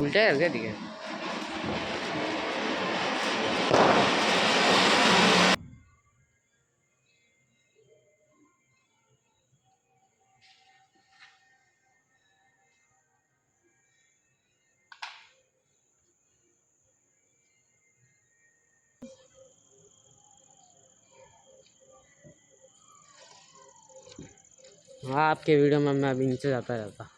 उल्टा है क्या दिखे। हाँ, आपके वीडियो में मैं अभी नीचे जाता रहता।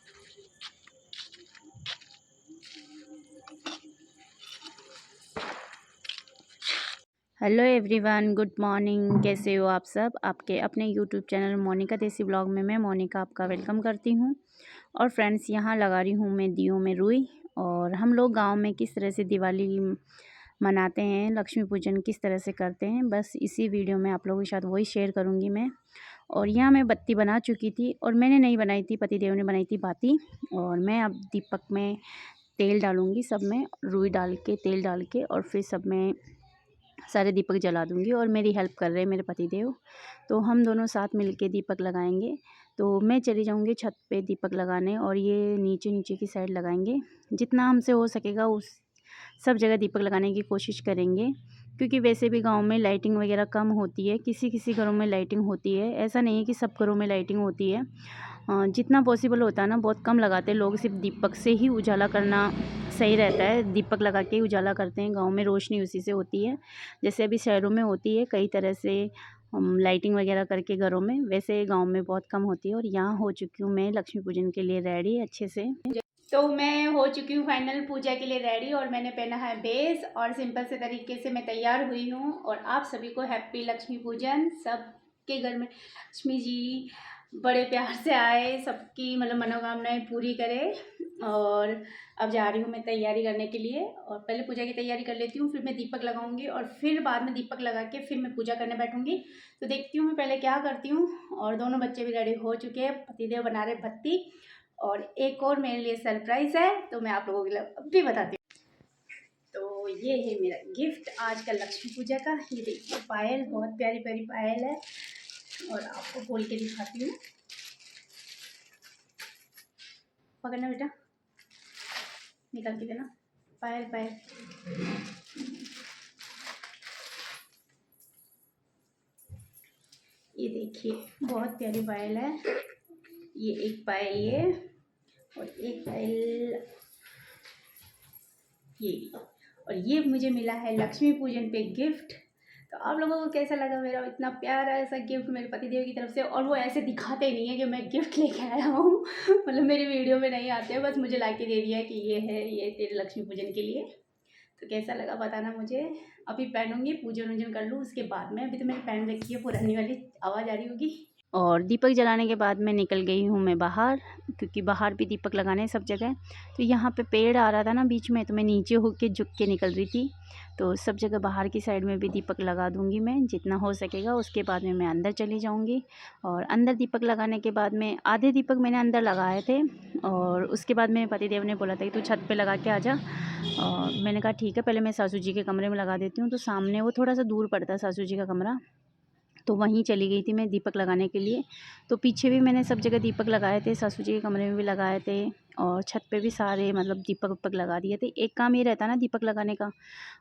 Hello everyone, good morning. कैसे हो आप सब? आपके अपने यूट्यूब चैनल मोनिका देसी ब्लॉग में मैं मोनिका आपका वेलकम करती हूँ। और फ्रेंड्स, यहाँ लगा रही हूँ मैं दियों में रुई। और हम लोग गांव में किस तरह से दिवाली मनाते हैं, लक्ष्मी पूजन किस तरह से करते हैं, बस इसी वीडियो में आप लोगों के साथ वही शेयर करूँगी मैं। और यहाँ मैं बत्ती बना चुकी थी, और मैंने नहीं बनाई थी, पतिदेव ने बनाई थी बाती। और मैं अब दीपक में तेल डालूँगी, सब में रुई डाल के, तेल डाल के, और फिर सब में सारे दीपक जला दूंगी। और मेरी हेल्प कर रहे हैं मेरे पतिदेव, तो हम दोनों साथ मिलके दीपक लगाएंगे। तो मैं चली जाऊंगी छत पे दीपक लगाने, और ये नीचे नीचे की साइड लगाएंगे। जितना हमसे हो सकेगा उस सब जगह दीपक लगाने की कोशिश करेंगे, क्योंकि वैसे भी गांव में लाइटिंग वगैरह कम होती है। किसी किसी घरों में लाइटिंग होती है, ऐसा नहीं है कि सब घरों में लाइटिंग होती है। जितना पॉसिबल होता है ना, बहुत कम लगाते हैं लोग। सिर्फ दीपक से ही उजाला करना सही रहता है, दीपक लगा के ही उजाला करते हैं। गांव में रोशनी उसी से होती है, जैसे अभी शहरों में होती है कई तरह से लाइटिंग वगैरह करके घरों में, वैसे गांव में बहुत कम होती है। और यहाँ हो चुकी हूँ मैं लक्ष्मी पूजन के लिए रेडी अच्छे से। तो मैं हो चुकी हूँ फाइनल पूजा के लिए रेडी, और मैंने पहना है बेस, और सिंपल से तरीके से मैं तैयार हुई हूँ। और आप सभी को हैप्पी लक्ष्मी पूजन। सबके घर में लक्ष्मी जी बड़े प्यार से आए, सबकी मतलब मनोकामनाएं पूरी करे। और अब जा रही हूँ मैं तैयारी करने के लिए, और पहले पूजा की तैयारी कर लेती हूँ, फिर मैं दीपक लगाऊंगी, और फिर बाद में दीपक लगा के फिर मैं पूजा करने बैठूंगी। तो देखती हूँ मैं पहले क्या करती हूँ। और दोनों बच्चे भी रेडी हो चुके हैं, पतिदेव बना रहे बत्ती, और एक और मेरे लिए सरप्राइज़ है, तो मैं आप लोगों के लिए अभी बताती हूँ। तो ये है मेरा गिफ्ट आज का लक्ष्मी पूजा का। ये देखिए पायल, बहुत प्यारी प्यारी पायल है, और आपको खोल के दिखाती हूँ। पकड़ना बेटा, निकाल के देना। पायल पायल, ये देखिए बहुत प्यारी पायल है। ये एक पायल ये, और एक पायल ये, और ये मुझे मिला है लक्ष्मी पूजन पे गिफ्ट। तो आप लोगों को कैसा लगा मेरा इतना प्यारा ऐसा गिफ्ट मेरे पतिदेव की तरफ से? और वो ऐसे दिखाते नहीं है कि मैं गिफ्ट लेके आया हूँ मतलब मेरी वीडियो में नहीं आते हैं, बस मुझे ला के दे दिया कि ये है, ये तेरे लक्ष्मी पूजन के लिए। तो कैसा लगा बताना मुझे। अभी पहनूंगी, पूजन वूजन कर लूँ उसके बाद में। अभी तो मैंने पहन रखी है पुरानी वाली, आवाज़ आ रही होगी। और दीपक जलाने के बाद मैं निकल गई हूँ मैं बाहर, क्योंकि बाहर भी दीपक लगाने हैं सब जगह। तो यहाँ पे पेड़ आ रहा था ना बीच में, तो मैं नीचे होके झुक के निकल रही थी। तो सब जगह बाहर की साइड में भी दीपक लगा दूँगी मैं, जितना हो सकेगा। उसके बाद में मैं अंदर चली जाऊँगी, और अंदर दीपक लगाने के बाद में आधे दीपक मैंने अंदर लगाए थे। और उसके बाद मेरे पतिदेव ने बोला था कि तू छत पर लगा के आ जा। और मैंने कहा ठीक है, पहले मैं सासू जी के कमरे में लगा देती हूँ। तो सामने वो थोड़ा सा दूर पड़ता है सासू जी का कमरा, तो वहीं चली गई थी मैं दीपक लगाने के लिए। तो पीछे भी मैंने सब जगह दीपक लगाए थे, सासू जी के कमरे में भी लगाए थे, और छत पे भी सारे मतलब दीपक वीपक लगा दिए थे। एक काम ये रहता है ना दीपक लगाने का।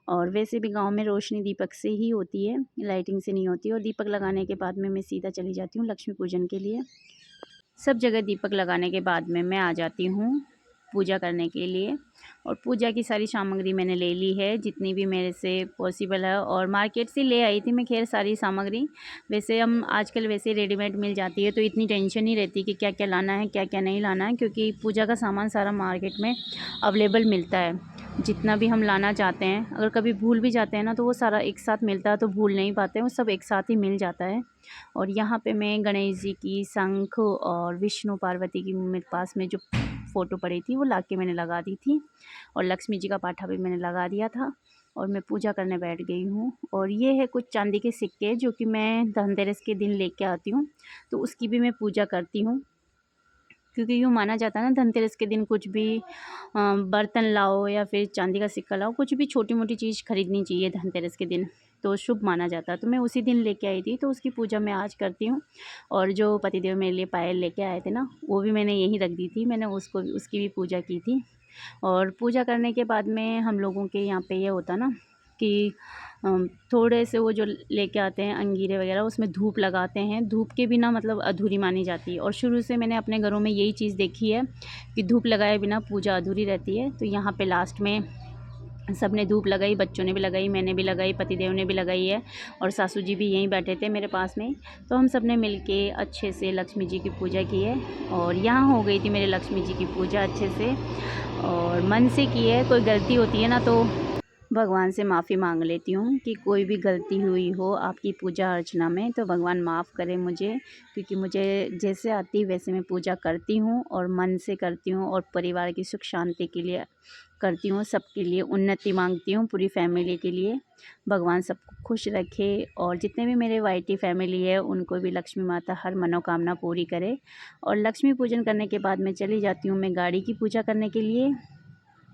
और वैसे भी गांव में रोशनी दीपक से ही होती है, लाइटिंग से नहीं होती। और दीपक लगाने के बाद में मैं सीधा चली जाती हूँ लक्ष्मी पूजन के लिए। सब जगह दीपक लगाने के बाद में मैं आ जाती हूँ पूजा करने के लिए। और पूजा की सारी सामग्री मैंने ले ली है, जितनी भी मेरे से पॉसिबल है। और मार्केट से ले आई थी मैं खैर सारी सामग्री। वैसे हम आजकल वैसे रेडीमेड मिल जाती है, तो इतनी टेंशन नहीं रहती कि क्या क्या लाना है क्या क्या नहीं लाना है, क्योंकि पूजा का सामान सारा मार्केट में अवेलेबल मिलता है। जितना भी हम लाना चाहते हैं, अगर कभी भूल भी जाते हैं ना, तो वो सारा एक साथ मिलता है, तो भूल नहीं पाते हैं, वो सब एक साथ ही मिल जाता है। और यहाँ पे मैं गणेश जी की शंख और विष्णु पार्वती की मेरे पास में जो फ़ोटो पड़ी थी वो लाके मैंने लगा दी थी। और लक्ष्मी जी का पाठा भी मैंने लगा दिया था, और मैं पूजा करने बैठ गई हूँ। और ये है कुछ चांदी के सिक्के जो कि मैं धनतेरस के दिन लेके आती हूँ, तो उसकी भी मैं पूजा करती हूँ। क्योंकि यूँ माना जाता है ना, धनतेरस के दिन कुछ भी बर्तन लाओ या फिर चांदी का सिक्का लाओ, कुछ भी छोटी मोटी चीज़ खरीदनी चाहिए धनतेरस के दिन, तो शुभ माना जाता है। तो मैं उसी दिन लेके आई थी, तो उसकी पूजा मैं आज करती हूँ। और जो पतिदेव मेरे लिए पायल लेके आए थे ना, वो भी मैंने यहीं रख दी थी, मैंने उसको उसकी भी पूजा की थी। और पूजा करने के बाद में हम लोगों के यहाँ पे ये होता ना कि थोड़े से वो जो लेके आते हैं अंगीरे वगैरह, उसमें धूप लगाते हैं। धूप के बिना मतलब अधूरी मानी जाती है, और शुरू से मैंने अपने घरों में यही चीज़ देखी है कि धूप लगाए बिना पूजा अधूरी रहती है। तो यहाँ पे लास्ट में सब ने धूप लगाई, बच्चों ने भी लगाई, मैंने भी लगाई, पतिदेव ने भी लगाई है, और सासू जी भी यहीं बैठे थे मेरे पास में। तो हम सब ने मिल के अच्छे से लक्ष्मी जी की पूजा की है, और यहाँ हो गई थी मेरे लक्ष्मी जी की पूजा अच्छे से, और मन से की है। कोई गलती होती है ना तो भगवान से माफ़ी मांग लेती हूँ कि कोई भी गलती हुई हो आपकी पूजा अर्चना में तो भगवान माफ़ करे मुझे, क्योंकि मुझे जैसे आती वैसे मैं पूजा करती हूँ, और मन से करती हूँ, और परिवार की सुख शांति के लिए करती हूँ, सबके लिए उन्नति मांगती हूँ, पूरी फैमिली के लिए। भगवान सबको खुश रखे, और जितने भी मेरे वाइटी फैमिली है उनको भी लक्ष्मी माता हर मनोकामना पूरी करे। और लक्ष्मी पूजन करने के बाद मैं चली जाती हूँ मैं गाड़ी की पूजा करने के लिए,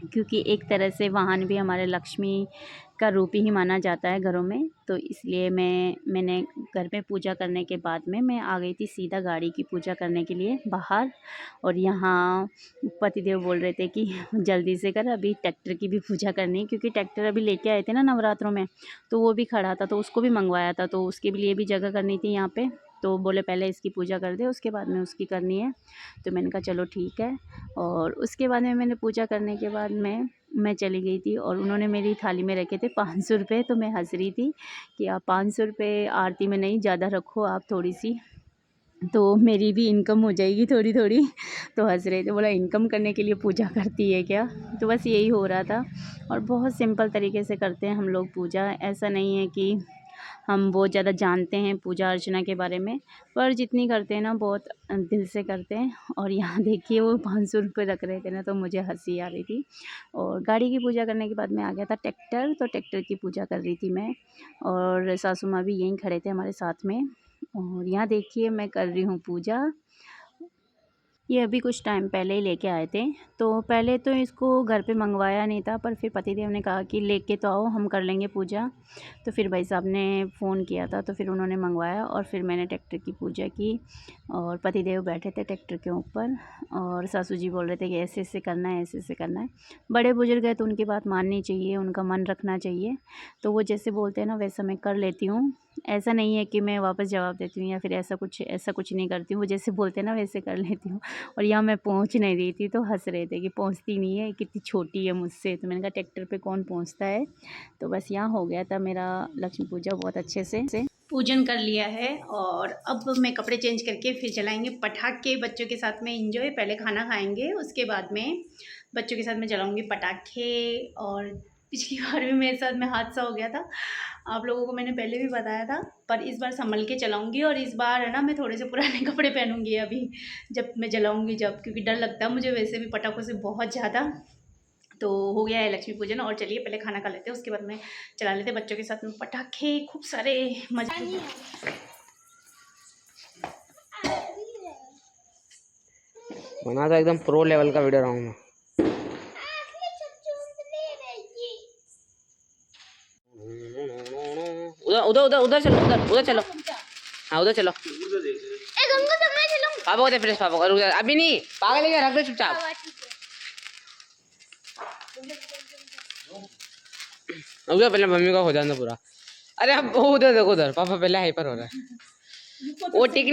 क्योंकि एक तरह से वाहन भी हमारे लक्ष्मी का रूप ही माना जाता है घरों में। तो इसलिए मैंने घर में पूजा करने के बाद में मैं आ गई थी सीधा गाड़ी की पूजा करने के लिए बाहर। और यहाँ पतिदेव बोल रहे थे कि जल्दी से कर, अभी ट्रैक्टर की भी पूजा करनी है, क्योंकि ट्रैक्टर अभी लेके आए थे ना नवरात्रों में, तो वो भी खड़ा था, तो उसको भी मंगवाया था, तो उसके लिए भी जगह करनी थी यहाँ पे। तो बोले पहले इसकी पूजा कर दे, उसके बाद में उसकी करनी है। तो मैंने कहा चलो ठीक है। और उसके बाद में मैंने पूजा करने के बाद में मैं चली गई थी, और उन्होंने मेरी थाली में रखे थे 500 रुपये। तो मैं हंस रही थी कि आप 500 रुपये आरती में नहीं, ज़्यादा रखो आप थोड़ी सी, तो मेरी भी इनकम हो जाएगी थोड़ी थोड़ी। तो हंस रहे थे, बोला इनकम करने के लिए पूजा करती है क्या। तो बस यही हो रहा था, और बहुत सिंपल तरीके से करते हैं हम लोग पूजा। ऐसा नहीं है कि हम बहुत ज़्यादा जानते हैं पूजा अर्चना के बारे में, पर जितनी करते हैं ना बहुत दिल से करते हैं। और यहाँ देखिए वो 500 रुपये रख रहे थे ना, तो मुझे हंसी आ रही थी। और गाड़ी की पूजा करने के बाद में आ गया था ट्रैक्टर, तो ट्रैक्टर की पूजा कर रही थी मैं, और सासू माँ भी यहीं खड़े थे हमारे साथ में। और यहाँ देखिए मैं कर रही हूँ पूजा। ये अभी कुछ टाइम पहले ही लेके आए थे, तो पहले तो इसको घर पे मंगवाया नहीं था, पर फिर पतिदेव ने कहा कि लेके तो आओ, हम कर लेंगे पूजा। तो फिर भाई साहब ने फ़ोन किया था, तो फिर उन्होंने मंगवाया, और फिर मैंने ट्रैक्टर की पूजा की। और पतिदेव बैठे थे ट्रैक्टर के ऊपर, और सासू जी बोल रहे थे कि ऐसे ऐसे करना है, ऐसे ऐसे करना है। बड़े बुजुर्ग है तो उनकी बात माननी चाहिए, उनका मन रखना चाहिए। तो वो जैसे बोलते हैं ना वैसा मैं कर लेती हूँ। ऐसा नहीं है कि मैं वापस जवाब देती हूँ या फिर ऐसा कुछ नहीं करती हूँ, वो जैसे बोलते हैं ना वैसे कर लेती हूँ। और यहाँ मैं पहुँच नहीं रही थी, तो हंस रहे थे कि पहुँचती नहीं है, कितनी छोटी है मुझसे। तो मैंने कहा ट्रैक्टर पे कौन पहुँचता है। तो बस यहाँ हो गया था मेरा लक्ष्मी पूजा बहुत अच्छे से पूजन कर लिया है। और अब मैं कपड़े चेंज करके फिर चलाएंगे पटाखे बच्चों के साथ में एंजॉय। पहले खाना खाएंगे, उसके बाद में बच्चों के साथ में जलाऊंगी पटाखे। और पिछली बार भी मेरे साथ में हादसा हो गया था, आप लोगों को मैंने पहले भी बताया था, पर इस बार संभल के चलाऊंगी। और इस बार है ना मैं थोड़े से पुराने कपड़े पहनूंगी अभी जब मैं जलाऊंगी, जब, क्योंकि डर लगता है मुझे वैसे भी पटाखों से बहुत ज़्यादा। तो हो गया है लक्ष्मी पूजन, और चलिए पहले खाना खा लेते हैं, उसके बाद में चला लेते हैं बच्चों के साथ में पटाखे, खूब सारे मजे। बना तो एकदम प्रो लेवल का वीडियो रहूँगा। उधर उधर उधर चलो, उधर चलो, हाँ उधर चलो। पापा को दे फ्रेश, पापा को अभी नहीं, पागल लेके रख दो चुपचाप। उधर पहले मम्मी का हो जाना पूरा। अरे अब उधर देखो, उधर पापा पहले हाइपर हो रहा है, वो टिक